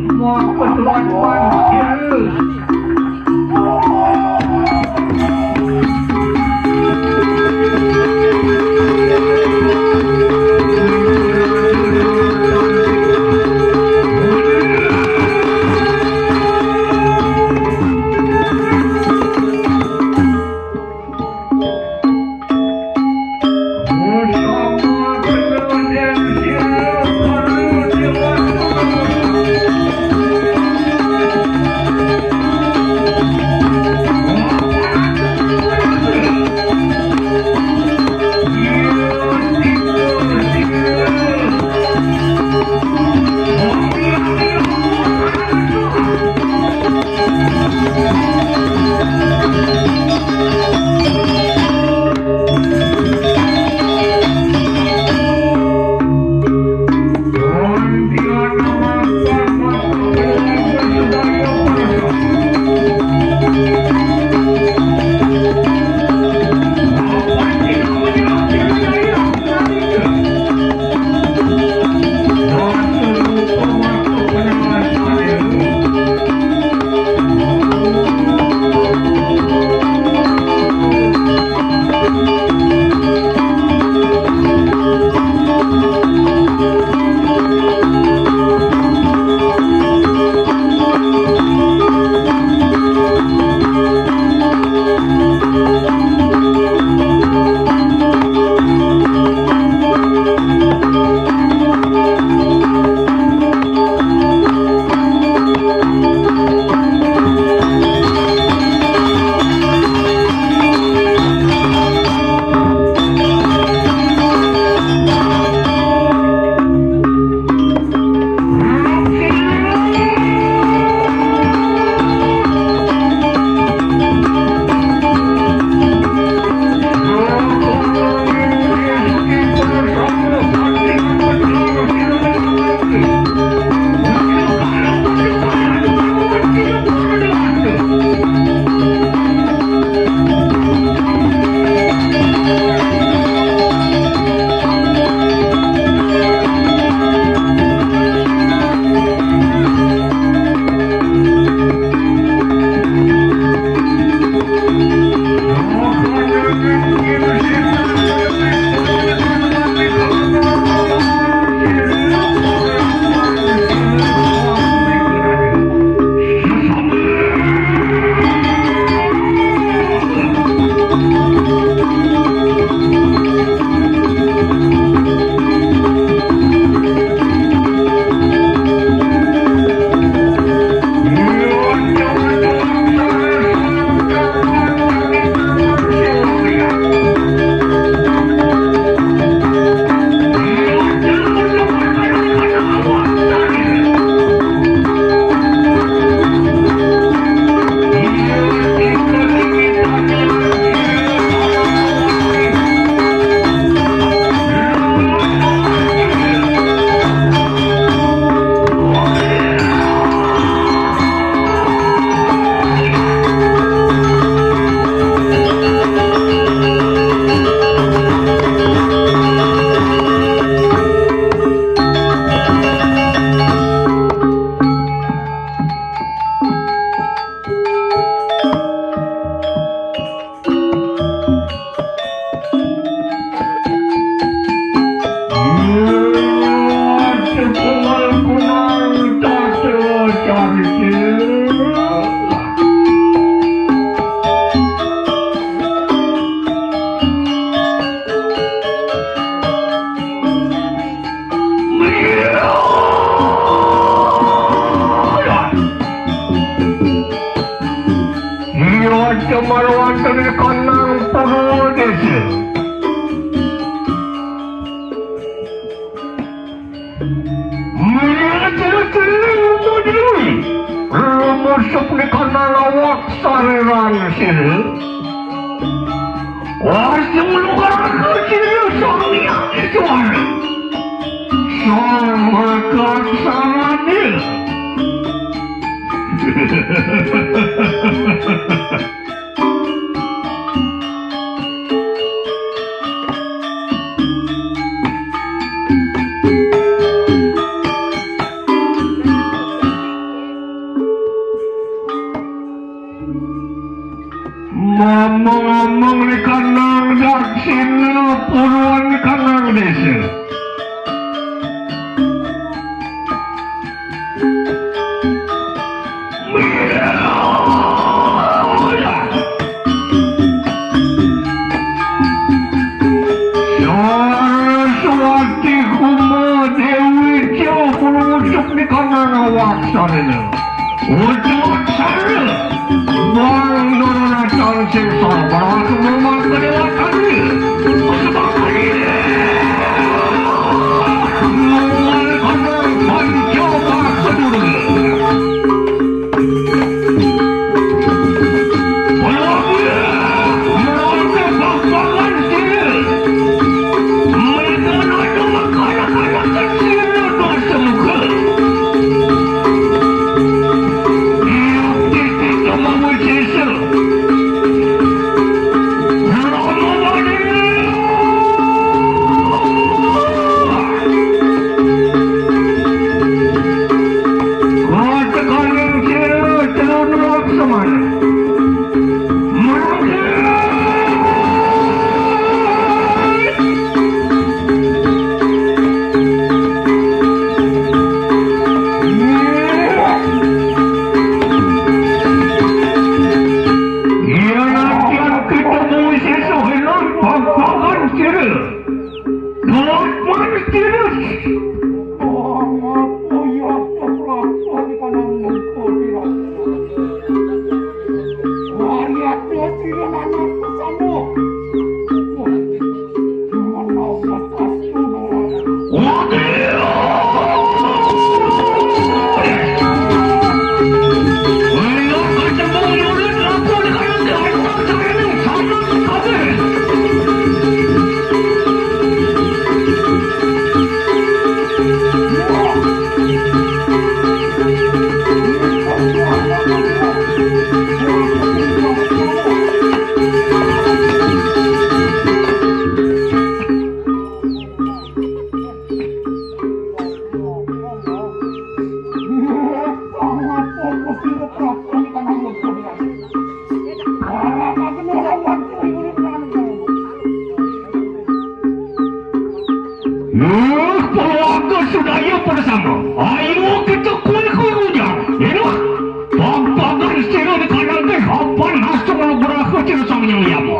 mau ketuan-tuan desa. Saraswati Kuma Dewi Jauh Penutup di kanan waksananya. Untuk cara Bang Nurunatan Singsa Barang Kemuman Kedewatannya Sebab ini Mengal kanan Pancoba Keduri Pelabia Merangka Bangbangan Sini Mereka ada makanan-makanan kecil Dosa muka Keluarga sudah ya bersama. Ayo kita kuih-kuihnya. Ini pag-pagan sila di kanan kay hapan hasta maluburaho sila sa kanyang yamo.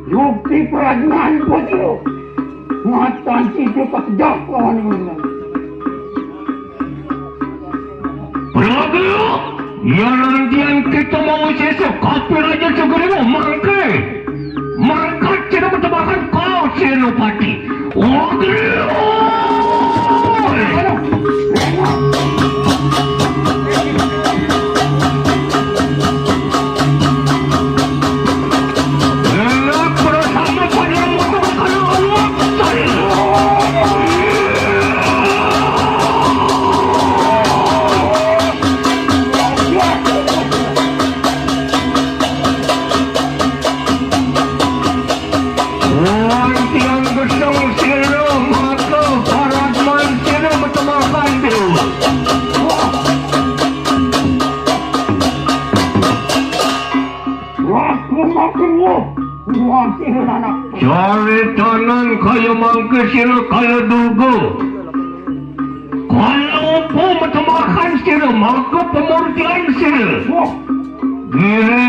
Yukti perajaan putih, ngatan situ kekedak lawan ini. Berlaku, ya nantian kita mau sesok kapir aja segera mangkai, mangkat tidak bertebakan kau senopati. Cari tanan kaya mangke sila kaya dugo. Kalau po matamakan sila, maka pemurtian sila. Giri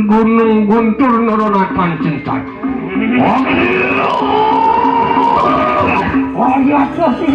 gunung guntur naranakan cinta. Ayat kasih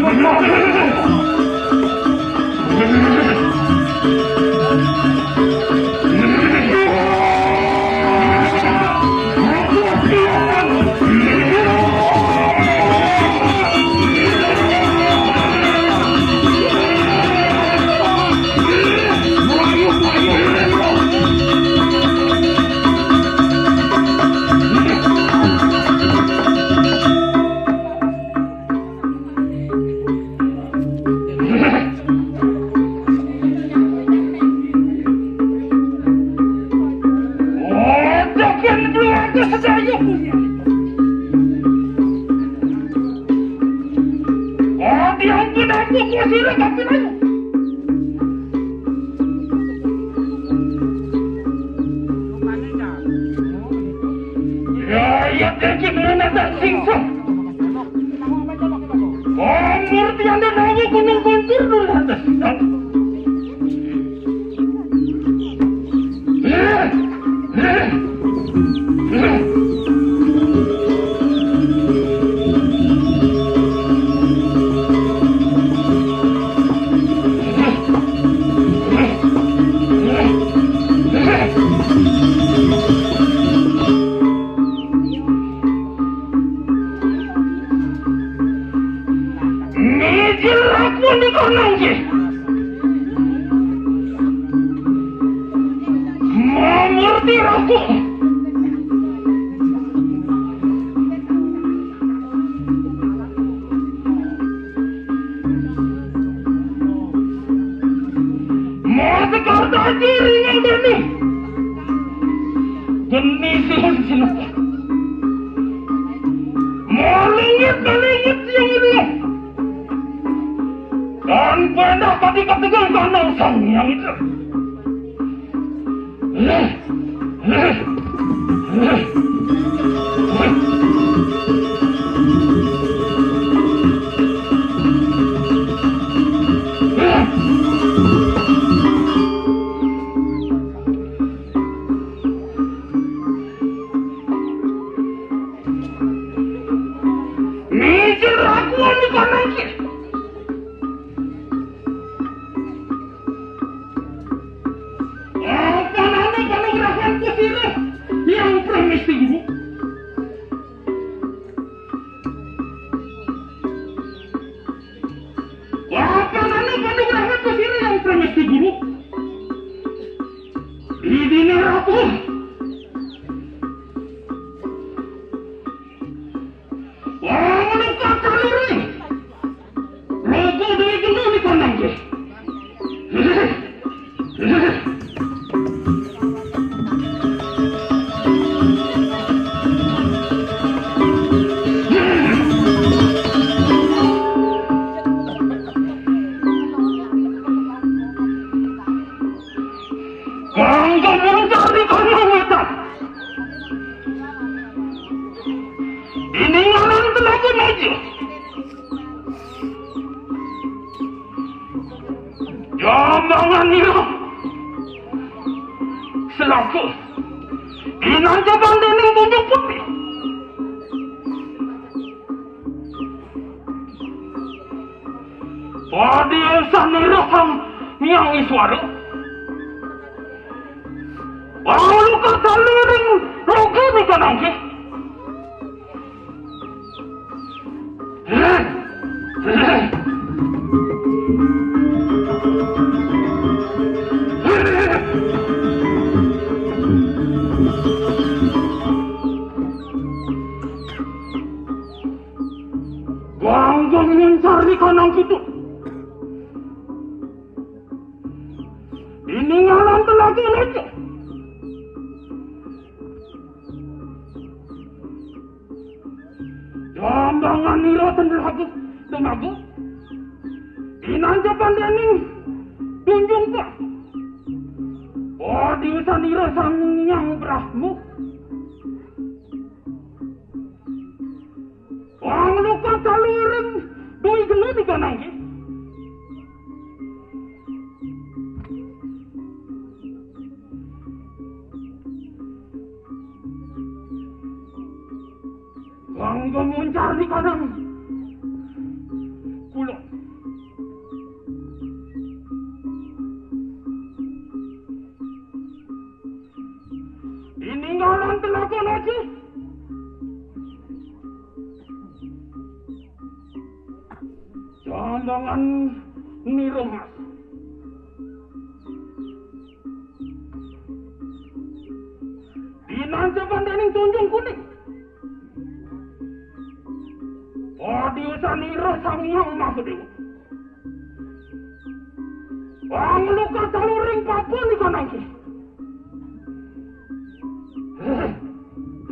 akan keluarga sedaya punya. Oh, diampun aku kusir tapi lalu. Ya, teki mana tak singsa. Oh, murti anda nawa gunung kontur dulu atas.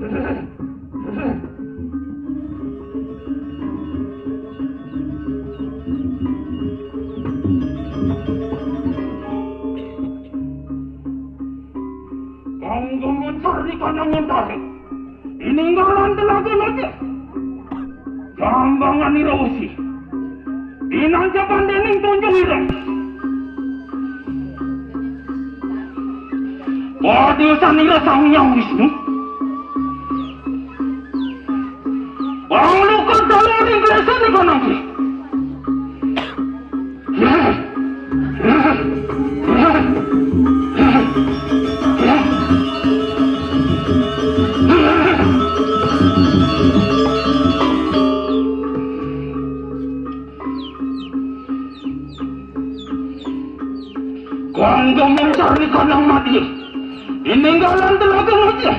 Kanggo mencari kanangan tarik. Ininggalan telaga naja. Jambangan irawasi. Inanja pandening tunjung irang. Wadiusan ira sangyang Wisnu. Panglukan dalaring klesa ni kanangki. Kanggo mencari kanang mati. Ininggalan telaga naja.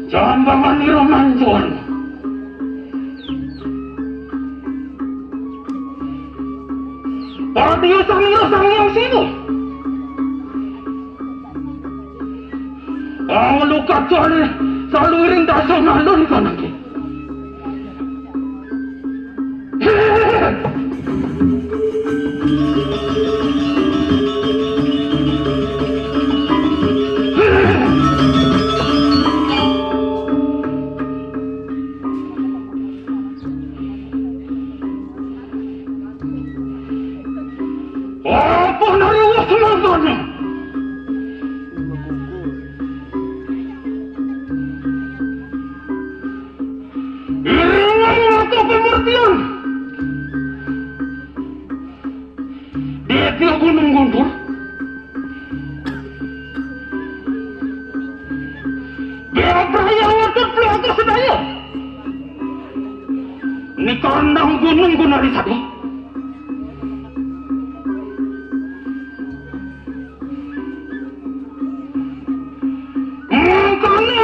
Jambangan ira manjuan. Wadiusan ira sangyang sinu. Panglukat saluring dasa nalun kanangki. Apa nariwas mangganya? Iringan atau pemertian? Di tiap gunung guntur. Biar yang wadah pelaku sedaya. Ini kandang gunung gunari satu.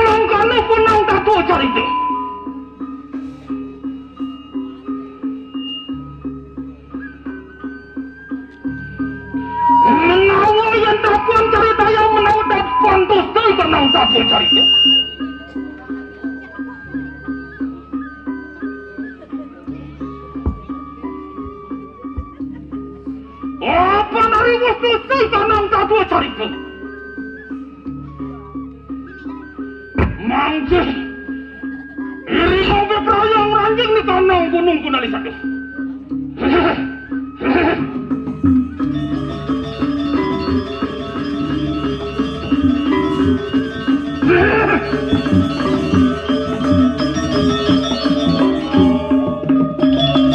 Mangkane punang tato carite. Menawa yang tapuan carita yang menawa tapuan tostai kenang tato carite. Apa nari was tostai kenang tato carite. Mangke iri mobe prayang ranjing ni kanang gunung kunali satu.